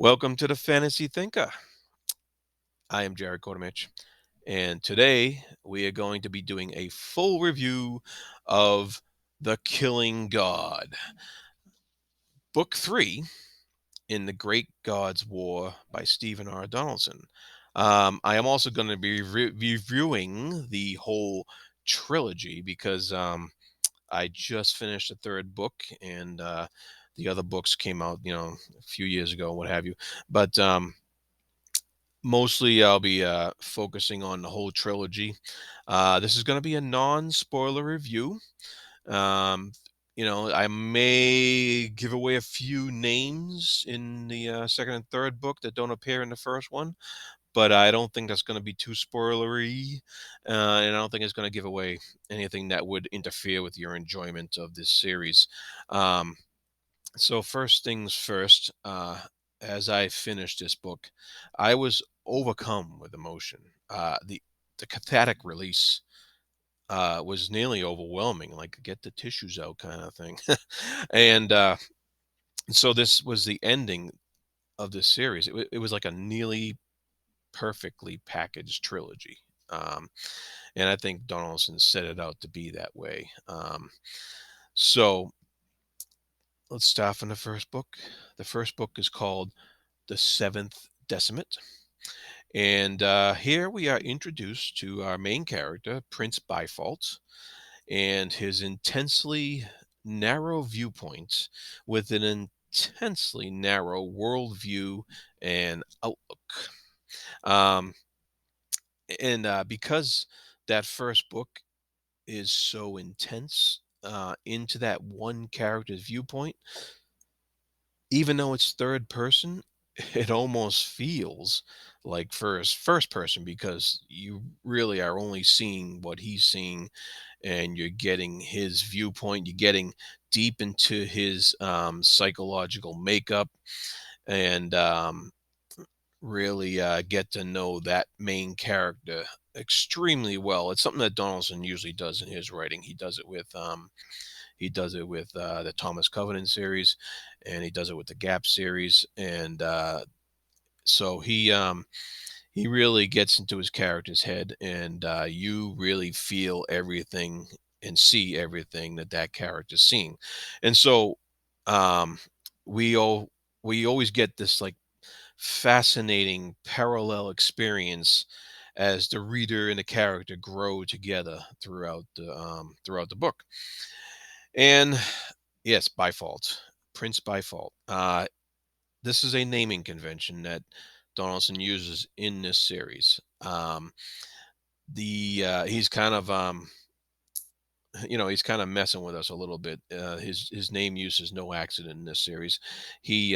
Welcome to the Fantasy Thinker. I am Jared Kodamich, and today we are going to be doing a full review of The Killing God, Book 3 in The Great God's War by Stephen R. Donaldson. I am also going to be reviewing the whole trilogy because I just finished the third book, and the other books came out, a few years ago, what have you. But mostly, I'll be focusing on the whole trilogy. This is going to be a non-spoiler review. Um, I may give away a few names in the second and third book that don't appear in the first one, but I don't think that's going to be too spoilery, and I don't think it's going to give away anything that would interfere with your enjoyment of this series. Um, so first things first, as I finished this book, I was overcome with emotion. The cathartic release was nearly overwhelming, like get the tissues out kind of thing. And so this was the ending of this series. It was like a nearly perfectly packaged trilogy. Um, and I think Donaldson set it out to be that way. So let's start from the first book. The first book is called The Seventh Decimate. And here we are introduced to our main character, Prince Byfault, and his intensely narrow viewpoint with an intensely narrow worldview and outlook. Um, and because that first book is so intense into that one character's viewpoint, even though it's third person, it almost feels like first person because you really are only seeing what he's seeing, and you're getting his viewpoint. You're getting deep into his psychological makeup, and really get to know that main character extremely well. It's something that Donaldson usually does in his writing. He does it with the Thomas Covenant series, and he does it with the Gap series, and so he really gets into his character's head, and you really feel everything and see everything that character's seeing, and so um, we all we always get this like fascinating parallel experience as the reader and the character grow together throughout the book. And yes, Byfault, Prince Byfault. This is a naming convention that Donaldson uses in this series. The He's kind of he's kind of messing with us a little bit. His name use is no accident in this series. He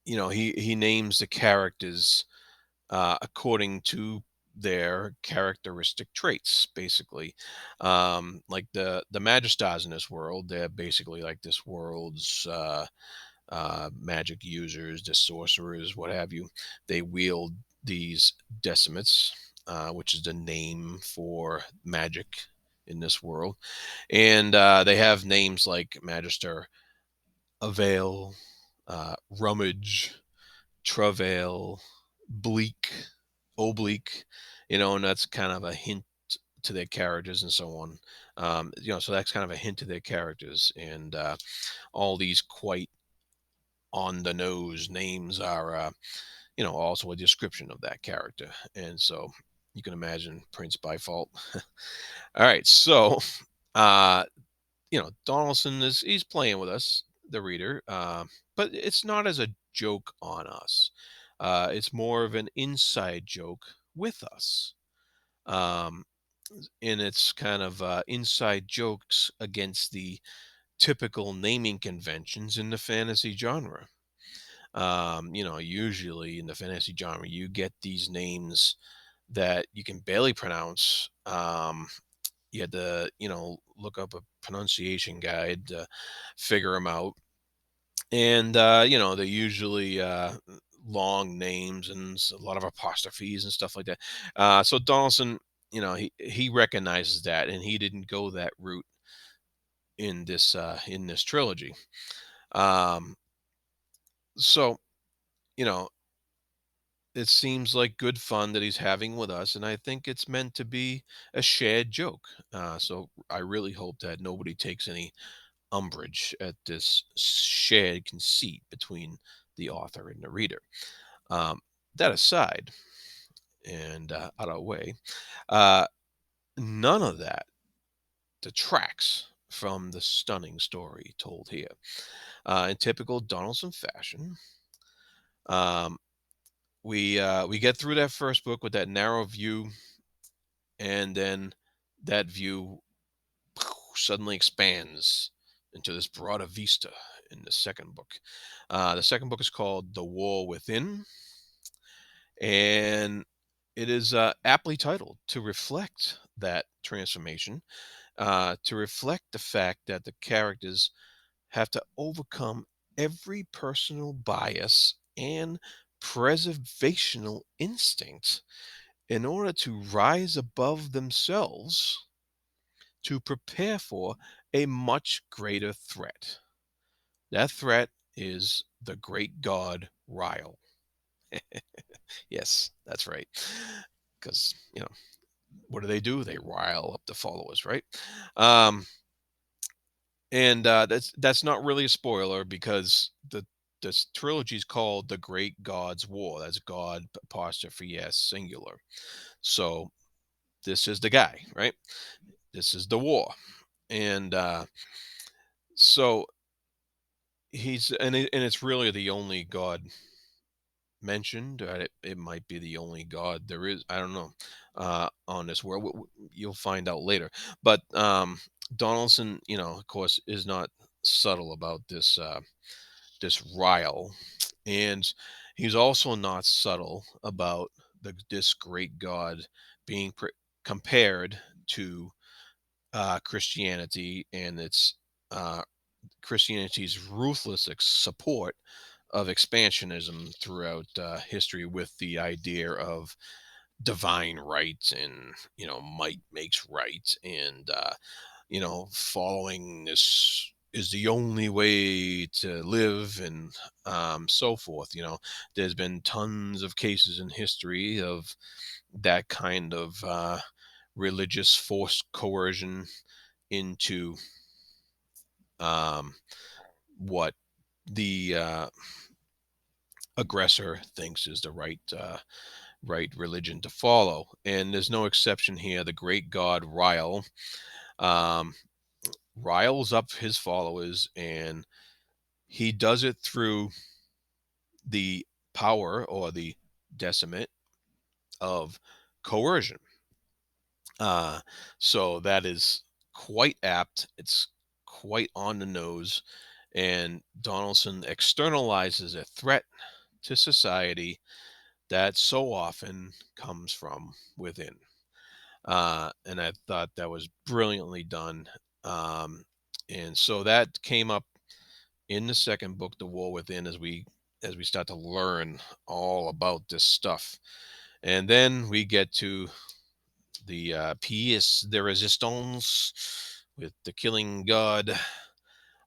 he names the characters according to their characteristic traits, basically. Like the Magistars in this world, they're basically like this world's magic users, the sorcerers, what have you. They wield these decimates, which is the name for magic in this world, and they have names like Magister, Avail, Rummage, Travail, Bleak, Oblique, and that's kind of a hint to their characters and so on. So that's kind of a hint to their characters, and all these quite on the nose names are, also a description of that character. And so you can imagine Prince Byfault. All right, so uh, Donaldson he's playing with us, the reader, but it's not as a joke on us. It's more of an inside joke with us. Um, and it's kind of inside jokes against the typical naming conventions in the fantasy genre. Usually in the fantasy genre, you get these names that you can barely pronounce. You had to, look up a pronunciation guide to figure them out. And, they're usually long names and a lot of apostrophes and stuff like that. So Donaldson, he recognizes that, and he didn't go that route in this trilogy. Um, So, you know, it seems like good fun that he's having with us, and I think it's meant to be a shared joke. So I really hope that nobody takes any umbrage at this shared conceit between the author and the reader. Um, that aside, and out of the way, uh, none of that detracts from the stunning story told here. In typical Donaldson fashion, um, we get through that first book with that narrow view, and then that view suddenly expands into this broader vista in the second book. The second book is called The War Within, and it is aptly titled to reflect that transformation, to reflect the fact that the characters have to overcome every personal bias and preservational instinct in order to rise above themselves to prepare for a much greater threat. That threat is the great god Ryle. Yes, that's right. Because, what do? They rile up the followers, right? Um, and that's not really a spoiler because this trilogy is called The Great God's War. That's God apostrophe S singular. So this is the guy, right? This is the war, and so and it's really the only God mentioned. It might be the only God there is. I don't know on this world. You'll find out later. But Donaldson, of course, is not subtle about this Ryle, and he's also not subtle about this great God being compared to Christianity and its uh, Christianity's ruthless support of expansionism throughout history, with the idea of divine right and might makes right, and following this is the only way to live, and so forth. There's been tons of cases in history of that kind of religious forced coercion into um, what the aggressor thinks is the right religion to follow. And there's no exception here. The great god Ryle um, riles up his followers, and he does it through the power or the decimate of coercion. Uh, so that is quite apt. It's quite on the nose. And Donaldson externalizes a threat to society that so often comes from within. And I thought that was brilliantly done. Um, and so that came up in the second book, The War Within, as we start to learn all about this stuff. And then we get to the pièce de résistance with the killing god.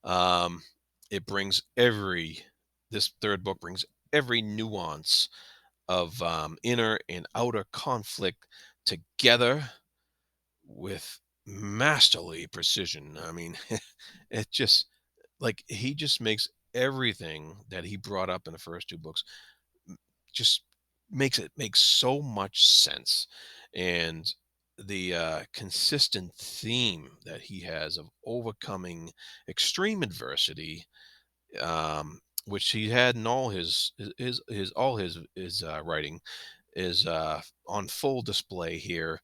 Um, it brings this third book brings every nuance of inner and outer conflict together with masterly precision. I mean, it just like he just makes everything that he brought up in the first two books just makes it make so much sense. And the consistent theme that he has of overcoming extreme adversity, which he had in all his writing, is on full display here.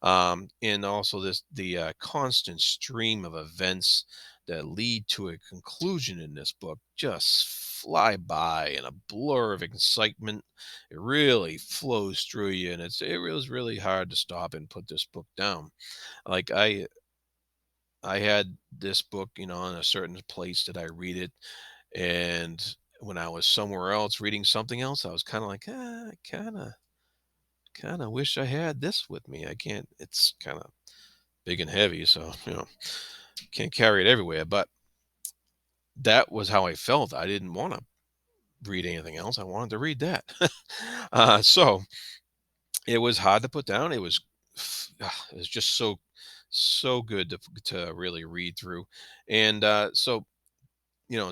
And also the constant stream of events that lead to a conclusion in this book just fly by in a blur of excitement. It really flows through you, and it was really hard to stop and put this book down. Like I had this book, in a certain place that I read it, and when I was somewhere else reading something else, I was kind of like, I kind of wish I had this with me. I can't. It's kind of big and heavy, so can't carry it everywhere. But that was how I felt. I didn't want to read anything else. I wanted to read that. So it was hard to put down. It was just so good to really read through, and so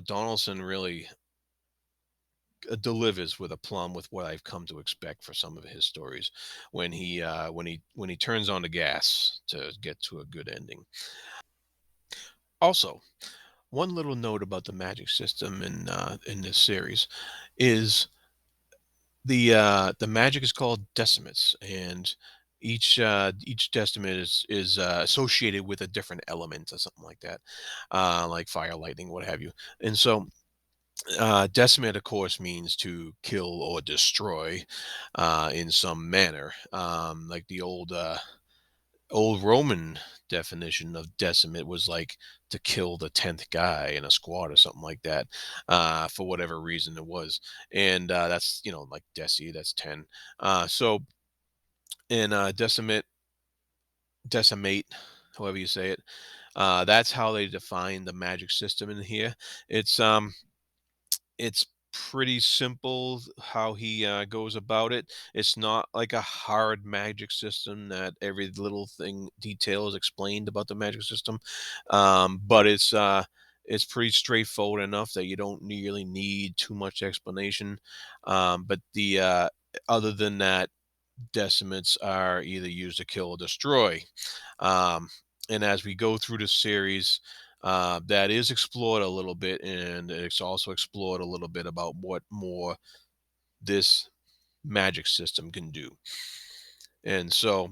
Donaldson really delivers with a plum with what I've come to expect for some of his stories when he turns on the gas to get to a good ending. Also, one little note about the magic system in this series is the magic is called decimates, and each decimate is associated with a different element or something like that, like fire, lightning, what have you. And so decimate, of course, means to kill or destroy in some manner, like the old Roman definition of decimate was like to kill the 10th guy in a squad or something like that, for whatever reason it was. And that's, like that's 10. So in decimate, however you say it, that's how they define the magic system in here. It's pretty simple how he goes about it. It's not like a hard magic system that every little thing detail is explained about the magic system, but it's pretty straightforward enough that you don't really need too much explanation. But the other than that, decimates are either used to kill or destroy. Um, and as we go through the series, that is explored a little bit, and it's also explored a little bit about what more this magic system can do. And so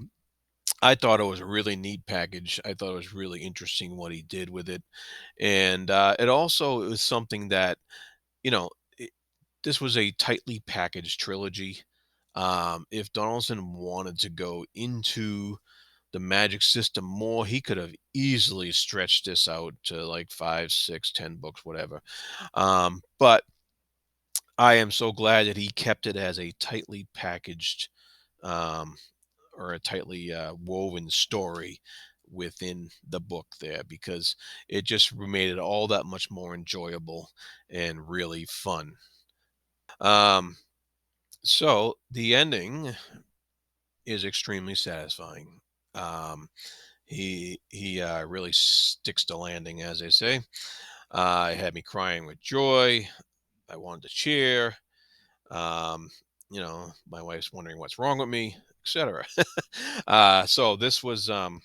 I thought it was a really neat package. I thought it was really interesting what he did with it. And it also was something that, you know, it, this was a tightly packaged trilogy. If Donaldson wanted to go into the magic system more, he could have easily stretched this out to like 5, 6, 10 books, whatever. But I am so glad that he kept it as a tightly packaged, um, or a tightly woven story within the book there, because it just made it all that much more enjoyable and really fun. Um, so the ending is extremely satisfying. Um, he really sticks to landing, as they say. It had me crying with joy. I wanted to cheer. Um, my wife's wondering what's wrong with me, etc. So this was a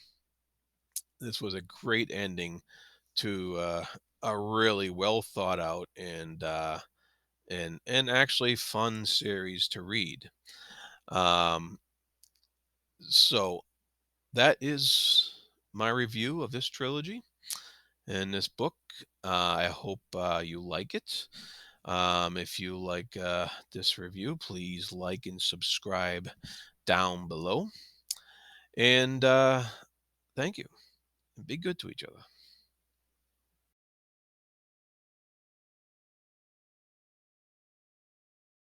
great ending to a really well thought out and actually fun series to read. Um, so that is my review of this trilogy and this book. I hope you like it. If you like this review, please like and subscribe down below. And thank you. Be good to each other.